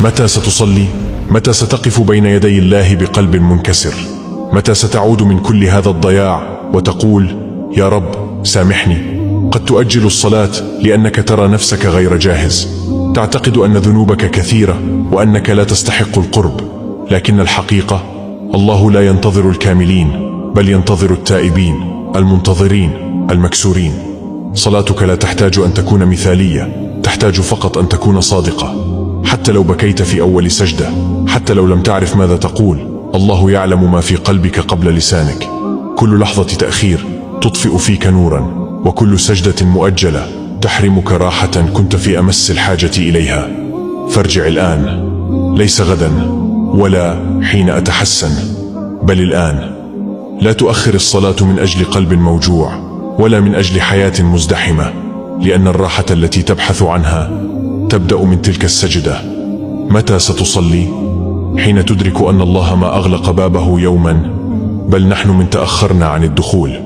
متى ستصلي؟ متى ستقف بين يدي الله بقلب منكسر؟ متى ستعود من كل هذا الضياع وتقول يا رب سامحني؟ قد تؤجل الصلاة لأنك ترى نفسك غير جاهز، تعتقد أن ذنوبك كثيرة وأنك لا تستحق القرب، لكن الحقيقة الله لا ينتظر الكاملين، بل ينتظر التائبين المنتظرين المكسورين. صلاتك لا تحتاج أن تكون مثالية، تحتاج فقط أن تكون صادقة. حتى لو بكيت في أول سجدة، حتى لو لم تعرف ماذا تقول، الله يعلم ما في قلبك قبل لسانك. كل لحظة تأخير تطفئ فيك نورا، وكل سجدة مؤجلة تحرمك راحة كنت في أمس الحاجة إليها. فارجع الآن، ليس غدا ولا حين أتحسن، بل الآن. لا تؤخر الصلاة من أجل قلب موجوع ولا من أجل حياة مزدحمة، لأن الراحة التي تبحث عنها تبدأ من تلك السجدة. متى ستصلي؟ حين تدرك أن الله ما أغلق بابه يوما، بل نحن من تأخرنا عن الدخول.